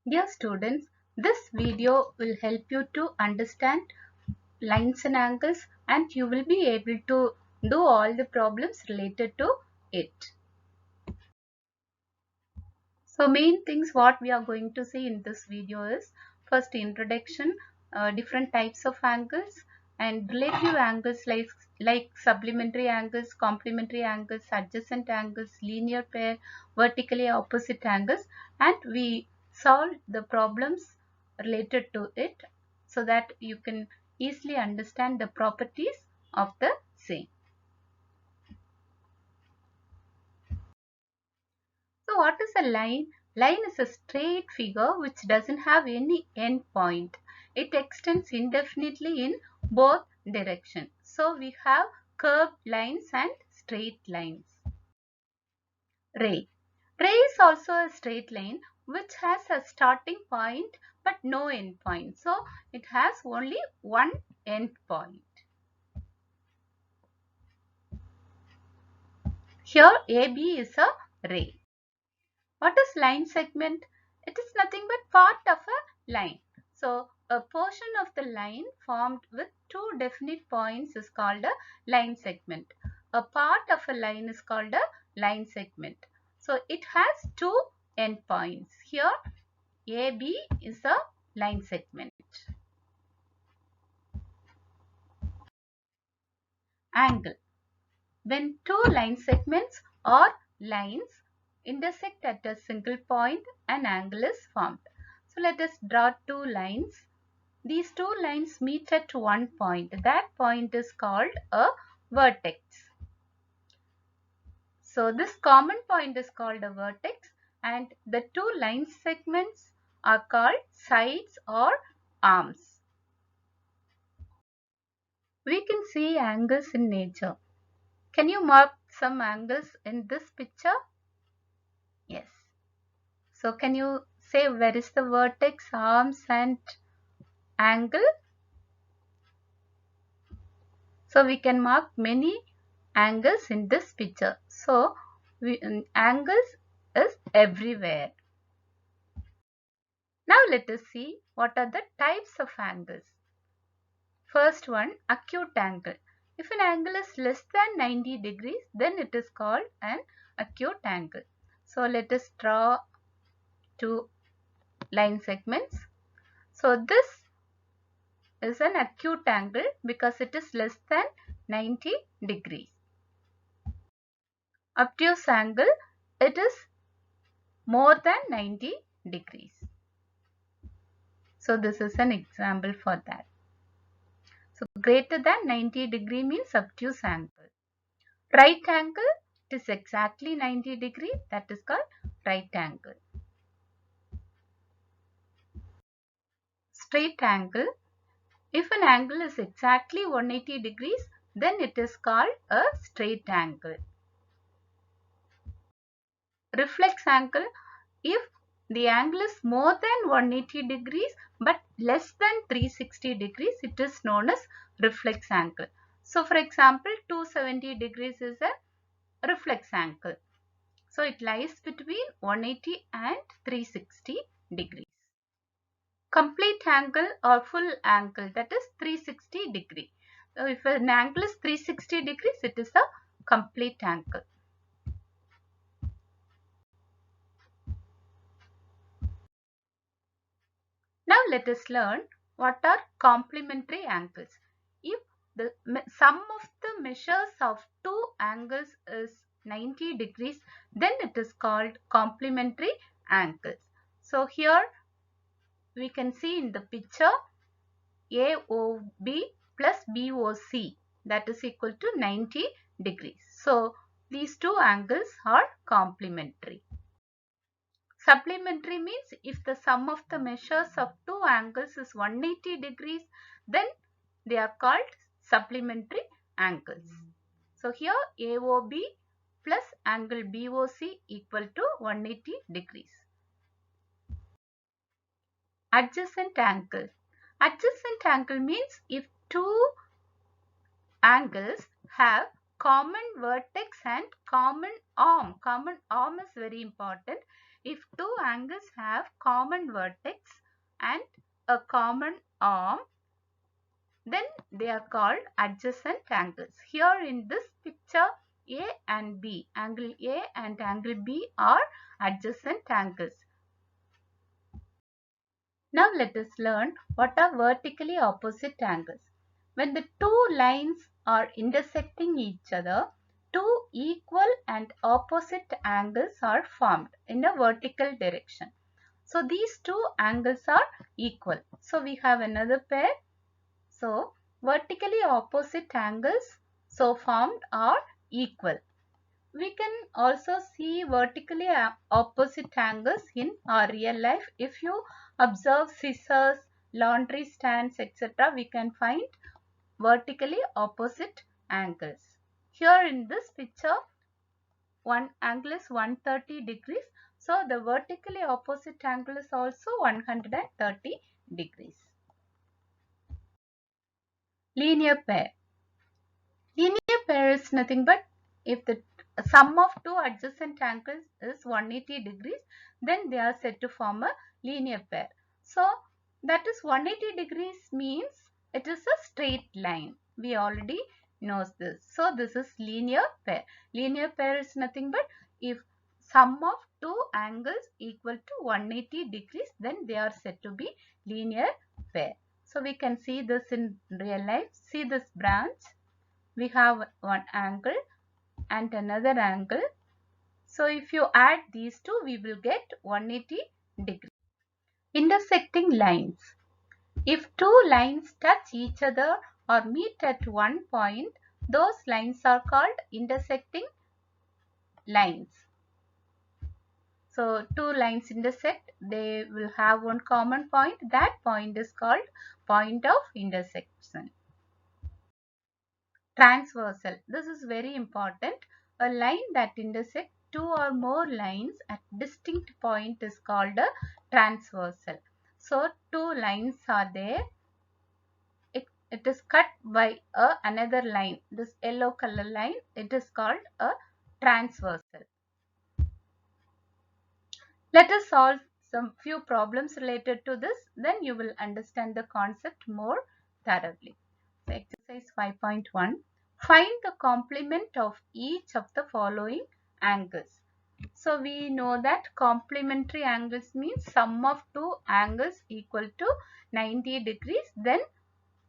Dear students, this video will help you to understand lines and angles, and you will be able to do all the problems related to it. So main things what we are going to see in this video is first introduction, different types of angles and relative angles like supplementary angles, complementary angles, adjacent angles, linear pair, vertically opposite angles, and we solve the problems related to it so that you can easily understand the properties of the same. So what is a line? Line is a straight figure which doesn't have any end point. It extends indefinitely in both directions. So we have curved lines and straight lines. Ray. Ray is also a straight line which has a starting point but no end point. So it has only one end point. Here AB is a ray. What is line segment? It is nothing but part of a line. So a portion of the line formed with two definite points is called a line segment. A part of a line is called a line segment. So it has two endpoints. Here AB is a line segment. Angle. When two line segments or lines intersect at a single point, an angle is formed. So let us draw two lines. These two lines meet at one point. That point is called a vertex. So this common point is called a vertex, and the two line segments are called sides or arms. We can see angles in nature. Can you mark some angles in this picture? Yes. So can you say where is the vertex, arms and angle? So we can mark many angles in this picture. So angles is everywhere. Now let us see what are the types of angles. First one, acute angle. If an angle is less than 90 degrees, then it is called an acute angle. So let us draw two line segments. So this is an acute angle because it is less than 90 degrees. Obtuse angle, it is more than 90 degrees. So this is an example for that. So greater than 90 degree means obtuse angle. Right angle, it is exactly 90 degree, that is called right angle. Straight angle, if an angle is exactly 180 degrees, then it is called a straight angle. Reflex angle, if the angle is more than 180 degrees but less than 360 degrees, it is known as reflex angle. So for example, 270 degrees is a reflex angle. So it lies between 180 and 360 degrees. Complete angle or full angle, that is 360 degree. So if an angle is 360 degrees, it is a complete angle. Now let us learn what are complementary angles. If the sum of the measures of two angles is 90 degrees, then it is called complementary angles. So here we can see in the picture AOB plus BOC, that is equal to 90 degrees. So these two angles are complementary. Supplementary means if the sum of the measures of two angles is 180 degrees, then they are called supplementary angles. So here AOB plus angle BOC equal to 180 degrees. Adjacent angle. Adjacent angle means if two angles have common vertex and common arm. Common arm is very important. if two angles have common vertex and a common arm, then they are called adjacent angles. Here in this picture, A and B, angle A and angle B are adjacent angles. Now let us learn what are vertically opposite angles. When the two lines are intersecting each other, two equal and opposite angles are formed in a vertical direction. So these two angles are equal. So we have another pair. So vertically opposite angles so formed are equal. We can also see vertically opposite angles in our real life. If you observe scissors, laundry stands, etc., we can find vertically opposite angles. Here in this picture, one angle is 130 degrees. So the vertically opposite angle is also 130 degrees. Linear pair. Linear pair is nothing but if the sum of two adjacent angles is 180 degrees, then they are said to form a linear pair. So that is 180 degrees means it is a straight line. We already know this. So this is linear pair. Linear pair is nothing but if sum of two angles equal to 180 degrees, then they are said to be linear pair. So we can see this in real life. See this branch. We have one angle and another angle. So if you add these two, we will get 180 degrees. Intersecting lines. If two lines touch each other or meet at one point, those lines are called intersecting lines. So two lines intersect, they will have one common point. That point is called point of intersection. Transversal. This is very important. A line that intersects two or more lines at distinct point is called a transversal. So two lines are there. It is cut by another line. This yellow color line, it is called a transversal. Let us solve some few problems related to this. Then you will understand the concept more thoroughly. So exercise 5.1. Find the complement of each of the following angles. So we know that complementary angles means sum of two angles equal to 90 degrees. Then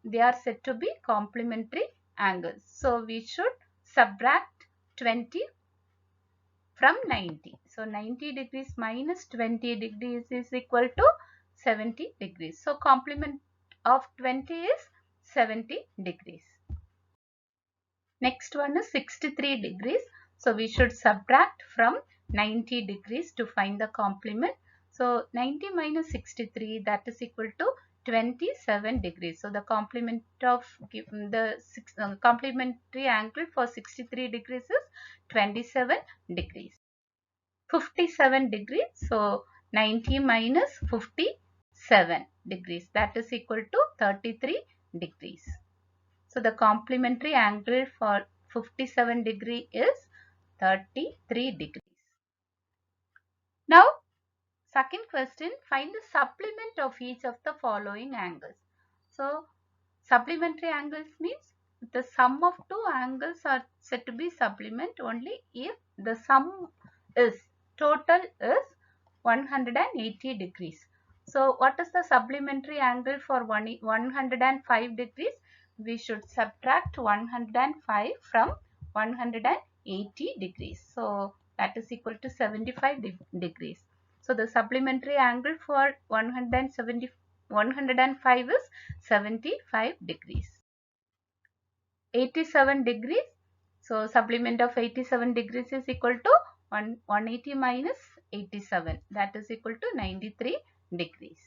they are said to be complementary angles. So we should subtract 20 from 90. So 90 degrees minus 20 degrees is equal to 70 degrees. So complement of 20 is 70 degrees. Next one is 63 degrees. So we should subtract from 90 degrees to find the complement. So 90 minus 63, that is equal to 27 degrees. So the complement of the complementary angle for 63 degrees is 27 degrees. 57 degrees. So 90 minus 57 degrees, that is equal to 33 degrees. So the complementary angle for 57 degree is 33 degrees. Now, second question, find the supplement of each of the following angles. So supplementary angles means the sum of two angles are said to be supplement only if the sum is total is 180 degrees. So what is the supplementary angle for 105 degrees? We should subtract 105 from 180 degrees. So that is equal to 75 degrees. So the supplementary angle for 105 is 75 degrees. 87 degrees. So supplement of 87 degrees is equal to 180 minus 87. That is equal to 93 degrees.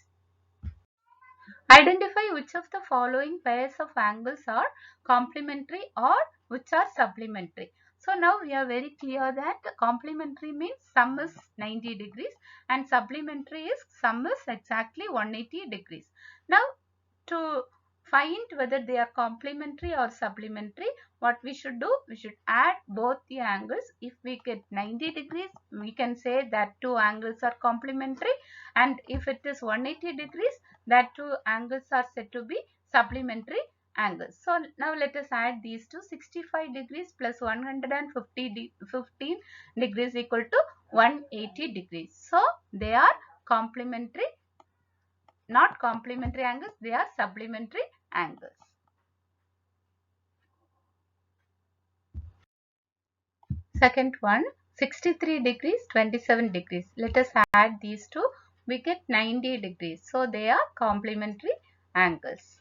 Identify which of the following pairs of angles are complementary or which are supplementary. So now we are very clear that complementary means sum is 90 degrees and supplementary is sum is exactly 180 degrees. Now to find whether they are complementary or supplementary. What we should do, we should add both the angles. If we get 90 degrees, we can say that two angles are complementary, and if it is 180 degrees, that two angles are said to be supplementary angles. So now let us add these two. 65 degrees plus 15 degrees equal to 180 degrees. So they are complementary, not complementary angles, they are supplementary angles. Second one, 63 degrees, 27 degrees. Let us add these two. We get 90 degrees. So they are complementary angles.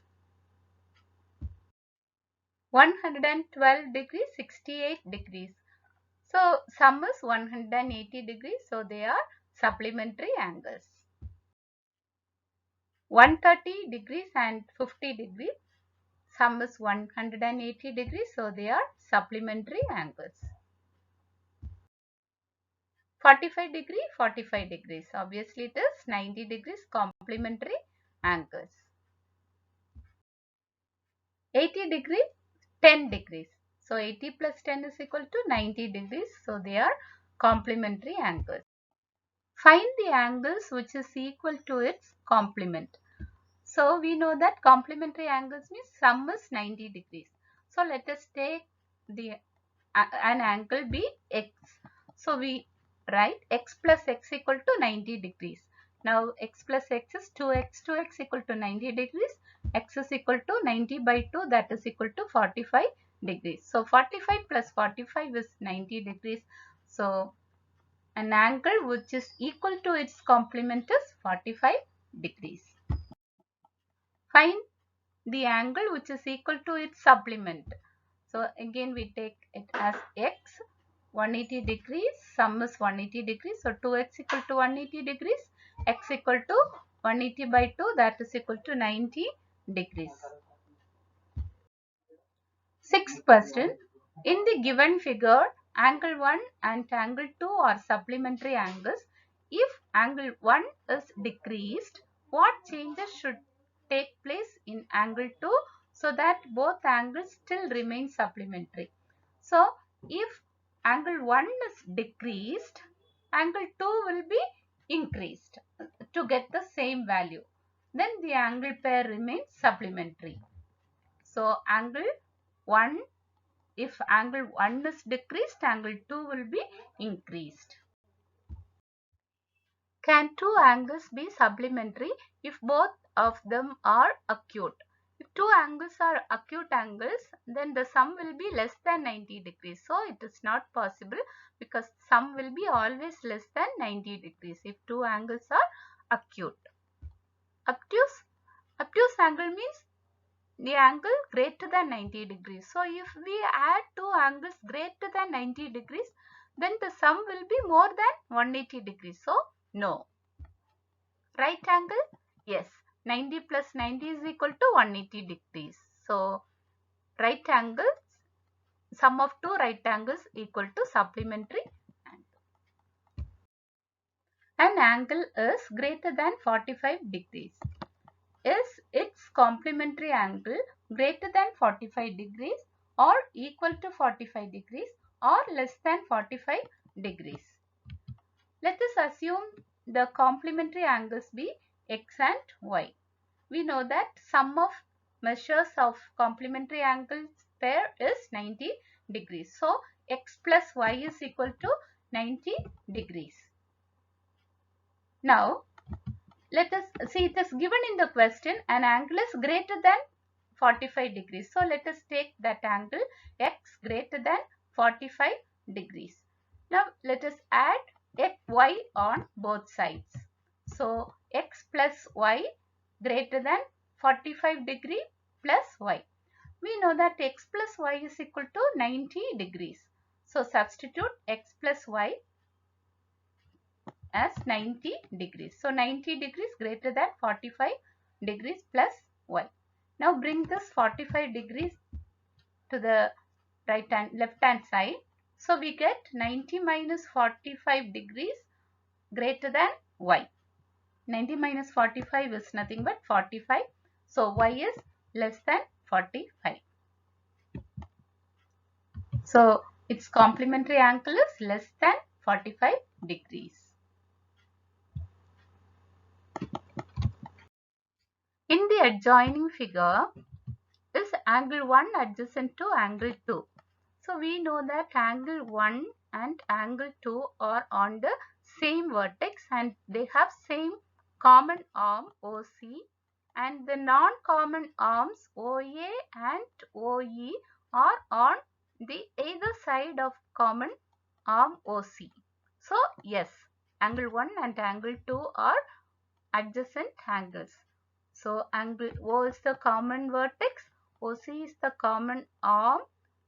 112 degrees, 68 degrees. So sum is 180 degrees. So they are supplementary angles. 130 degrees and 50 degrees. Sum is 180 degrees. So they are supplementary angles. 45 degree, 45 degrees. Obviously it is 90 degrees complementary angles. 80 degree, 10 degrees. So 80 plus 10 is equal to 90 degrees. So they are complementary angles. Find the angles which is equal to its complement. So we know that complementary angles means sum is 90 degrees. So let us take an angle be x. So we write x plus x equal to 90 degrees. Now x plus x is 2x, 2x equal to 90 degrees. X is equal to 90 by 2, that is equal to 45 degrees. So 45 plus 45 is 90 degrees. So an angle which is equal to its complement is 45 degrees. Find the angle which is equal to its supplement. So again we take it as x, 180 degrees, sum is 180 degrees. So 2x equal to 180 degrees, x equal to 180 by 2, that is equal to 90 degrees. Sixth question, in the given figure, angle 1 and angle 2 are supplementary angles. If angle 1 is decreased, what changes should take place in angle 2 so that both angles still remain supplementary? So, if angle 1 is decreased, angle 2 will be increased to get the same value. Then the angle pair remains supplementary. So, angle 1, if angle 1 is decreased, angle 2 will be increased. Can two angles be supplementary if both of them are acute? If two angles are acute angles, then the sum will be less than 90 degrees. So it is not possible because sum will be always less than 90 degrees if two angles are acute. Obtuse angle means the angle greater than 90 degrees. So if we add two angles greater than 90 degrees, then the sum will be more than 180 degrees. So no. Right angle? Yes. 90 plus 90 is equal to 180 degrees. So right angles, sum of two right angles equal to supplementary angle. An angle is greater than 45 degrees. Is its complementary angle greater than 45 degrees or equal to 45 degrees or less than 45 degrees? Let us assume the complementary angles be x and y. We know that sum of measures of complementary angles pair is 90 degrees. So x plus y is equal to 90 degrees. Now let us see, it is given in the question an angle is greater than 45 degrees. So let us take that angle x greater than 45 degrees. Now let us add y on both sides. So x plus y greater than 45 degree plus y. We know that x plus y is equal to 90 degrees. So substitute x plus y as 90 degrees. So 90 degrees greater than 45 degrees plus y. Now bring this 45 degrees to the left hand side. So we get 90 minus 45 degrees greater than y. 90 minus 45 is nothing but 45. So y is less than 45. So its complementary angle is less than 45 degrees. In the adjoining figure is angle 1 adjacent to angle 2. So we know that angle 1 and angle 2 are on the same vertex and they have same common arm OC, and the non-common arms OA and OE are on the either side of common arm OC. So yes, angle 1 and angle 2 are adjacent angles. So angle O is the common vertex, OC is the common arm,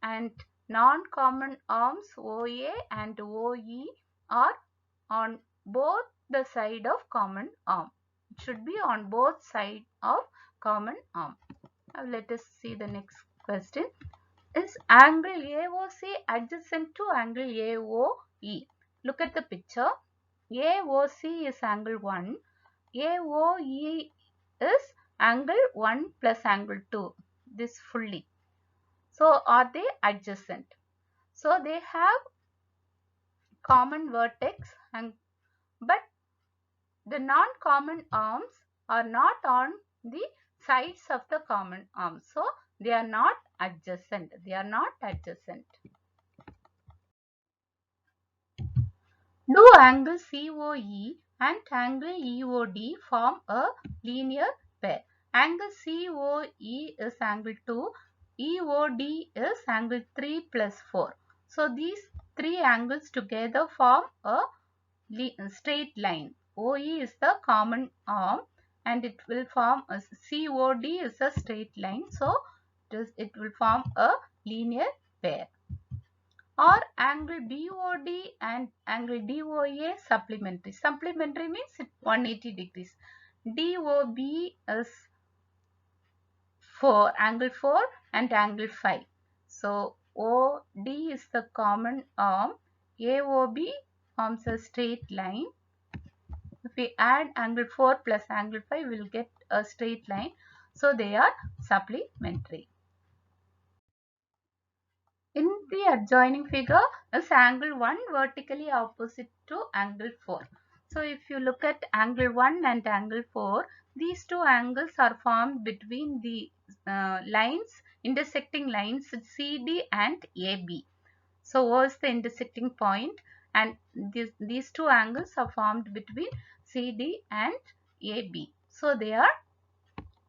and non-common arms OA and OE are on both the side of common arm. It should be on both sides of common arm. Now let us see the next question. Is angle AOC adjacent to angle AOE? Look at the picture. AOC is angle 1. AOE is angle 1 plus angle 2. This fully. So are they adjacent? So they have common vertex, and but the non-common arms are not on the sides of the common arm. So they are not adjacent. They are not adjacent. Do angle COE and angle EOD form a linear pair? Angle COE is angle 2, EOD is angle 3 plus 4. So these three angles together form a straight line. OE is the common arm and it will form a COD is a straight line. So it will form a linear pair. Or angle BOD and angle DOA supplementary. Supplementary means 180 degrees. DOB is angle 4 and angle 5. So OD is the common arm. AOB forms a straight line. If we add angle 4 plus angle 5, we will get a straight line. So they are supplementary. In the adjoining figure is angle 1 vertically opposite to angle 4. So if you look at angle 1 and angle 4, these two angles are formed between the intersecting lines CD and AB. So O is the intersecting point and these two angles are formed between CD and AB. So they are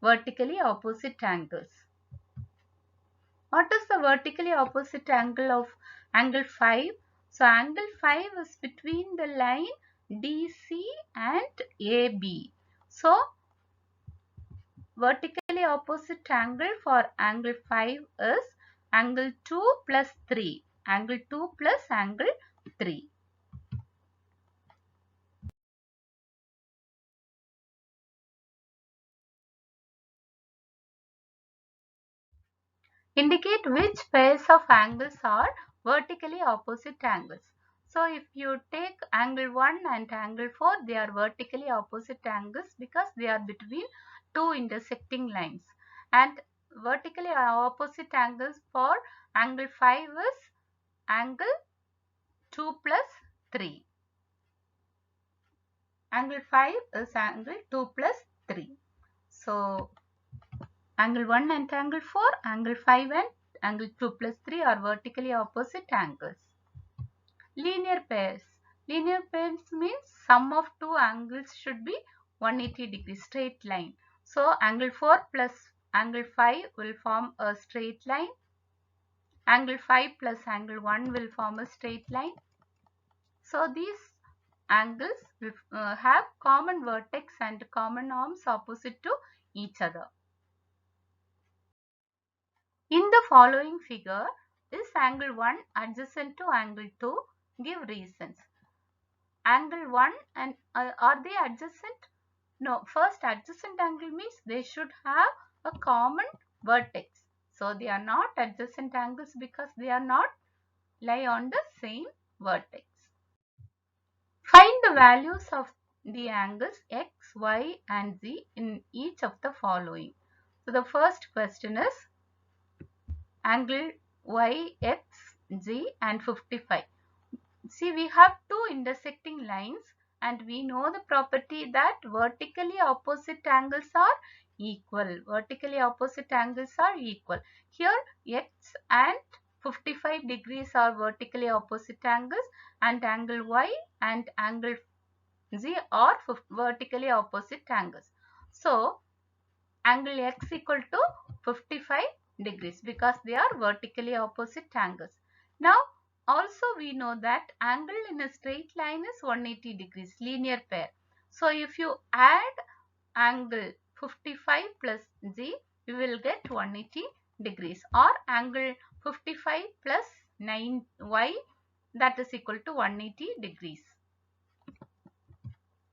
vertically opposite angles. What is the vertically opposite angle of angle 5? So angle 5 is between the line DC and AB. So vertically opposite angle for angle 5 is angle 2 plus 3. Angle 2 plus angle 3. Indicate which pairs of angles are vertically opposite angles. So if you take angle 1 and angle 4, they are vertically opposite angles because they are between two intersecting lines. And vertically opposite angles for angle 5 is angle 2 plus 3. Angle 5 is angle 2 plus 3. So angle 1 and angle 4, angle 5 and angle 2 plus 3 are vertically opposite angles. Linear pairs. Linear pairs means sum of two angles should be 180 degrees straight line. So angle 4 plus angle 5 will form a straight line. Angle 5 plus angle 1 will form a straight line. So these angles will have common vertex and common arms opposite to each other. In the following figure, is angle 1 adjacent to angle 2? Give reasons. Angle 1 and are they adjacent? No, first adjacent angle means they should have a common vertex. So they are not adjacent angles because they are not lie on the same vertex. Find the values of the angles x, y and z in each of the following. So the first question is angle YXZ and 55. See, we have two intersecting lines and we know the property that vertically opposite angles are equal. Vertically opposite angles are equal. Here X and 55 degrees are vertically opposite angles and angle Y and angle Z are vertically opposite angles. So angle X equal to 55 degrees because they are vertically opposite angles. Now also we know that angle in a straight line is 180 degrees, linear pair. So if you add angle 55 plus Z, you will get 180 degrees, or angle 55 plus 9Y, that is equal to 180 degrees.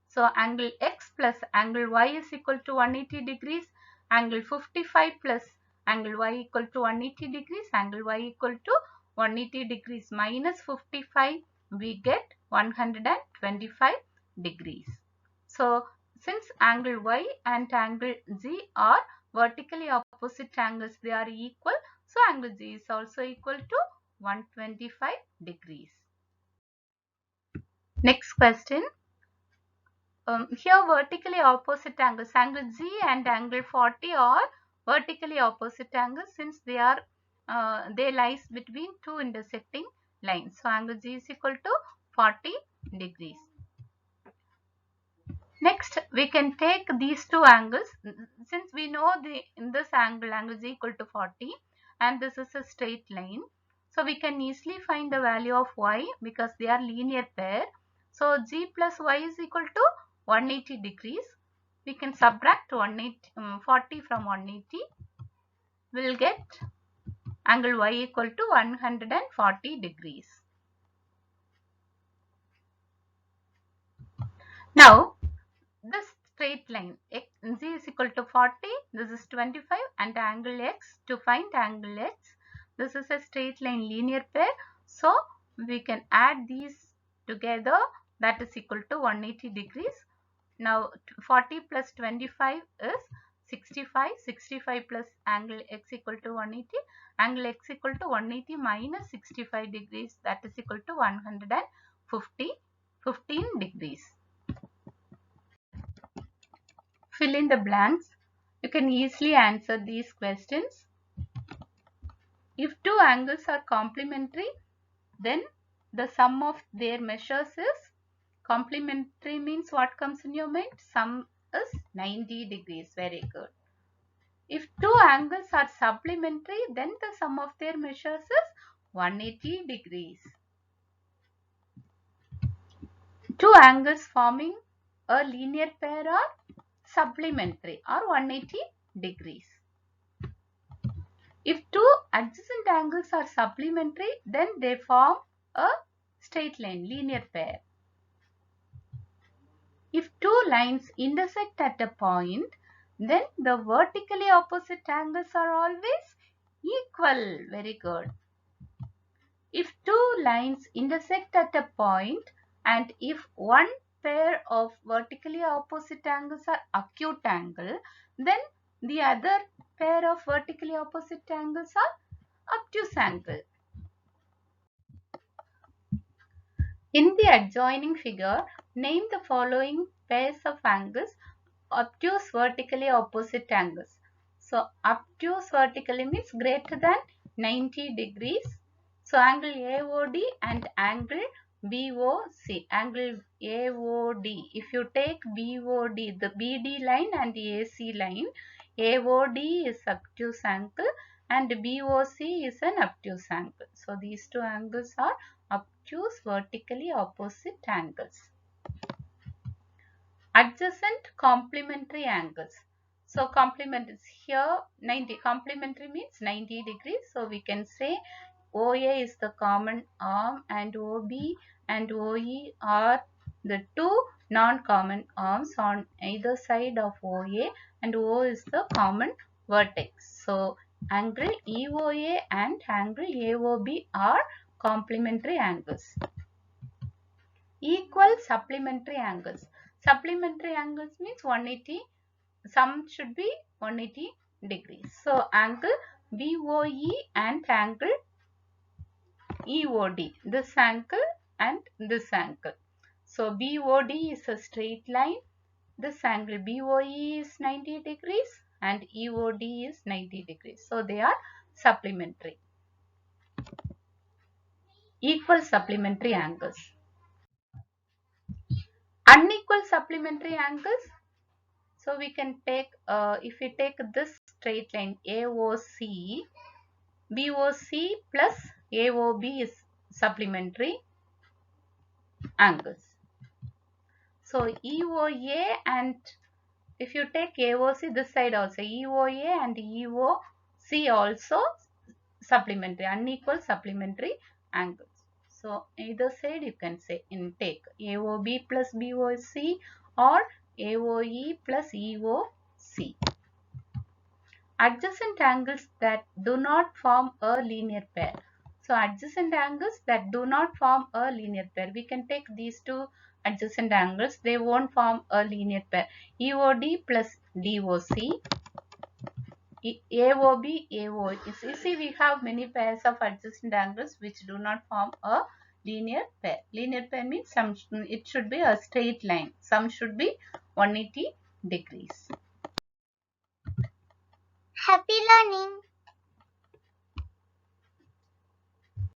So angle X plus angle Y is equal to 180 degrees. Angle 55 plus angle Y equal to 180 degrees. Angle Y equal to 180 degrees minus 55, we get 125 degrees. So since angle Y and angle Z are vertically opposite angles, they are equal. So angle Z is also equal to 125 degrees. Next question. Here vertically opposite angles, angle Z and angle 40 are vertically opposite angles since they are they lies between two intersecting lines. So angle Z is equal to 40 degrees. Next we can take these two angles since we know in this angle Z equal to 40 and this is a straight line. So we can easily find the value of Y because they are linear pair. So Z plus Y is equal to 180 degrees. We can subtract 40 from 180. We will get angle Y equal to 140 degrees. Now this straight line Z is equal to 40, this is 25, and angle X, to find angle X, this is a straight line linear pair. So we can add these together, that is equal to 180 degrees. Now 40 plus 25 is 65. 65 plus angle X equal to 180. Angle X equal to 180 minus 65 degrees, that is equal to 15 degrees. Fill in the blanks. You can easily answer these questions. If two angles are complementary, then the sum of their measures is complementary means what comes in your mind? Sum is 90 degrees. Very good. If two angles are supplementary, then the sum of their measures is 180 degrees. Two angles forming a linear pair are supplementary or 180 degrees. If two adjacent angles are supplementary, then they form a straight line, linear pair. If two lines intersect at a point, then the vertically opposite angles are always equal. Very good. If two lines intersect at a point and if one pair of vertically opposite angles are acute angle, then the other pair of vertically opposite angles are obtuse angle. In the adjoining figure, name the following pairs of angles, obtuse vertically opposite angles. So obtuse vertically means greater than 90 degrees. So angle AOD and angle BOC. Angle AOD. If you take BOD, the BD line and the AC line, AOD is obtuse angle and BOC is an obtuse angle. So these two angles are obtuse vertically opposite angles. Adjacent complementary angles. So complement is here 90. Complementary means 90 degrees. So we can say OA is the common arm and OB and OE are the two non-common arms on either side of OA, and O is the common vertex. So angle EOA and angle AOB are complementary angles. Equal supplementary angles. Supplementary angles means 180. Sum should be 180 degrees. So angle BOE and angle EOD, this angle and this angle. So BOD is a straight line. This angle BOE is 90 degrees and EOD is 90 degrees. So they are supplementary, equal supplementary angles. Unequal supplementary angles. So we can take, if we take this straight line AOC, BOC plus AOB is supplementary angles. So EOA, and if you take AOC this side also, EOA and EOC also supplementary, unequal supplementary angles. So either side you can say in take AOB plus BOC or AOE plus EOC. Adjacent angles that do not form a linear pair. So adjacent angles that do not form a linear pair. We can take these two adjacent angles. They won't form a linear pair. EOD plus DOC. AOB, AOE. You see, we have many pairs of adjacent angles which do not form a linear pair. Linear pair means some, it should be a straight line. Some should be 180 degrees. Happy learning!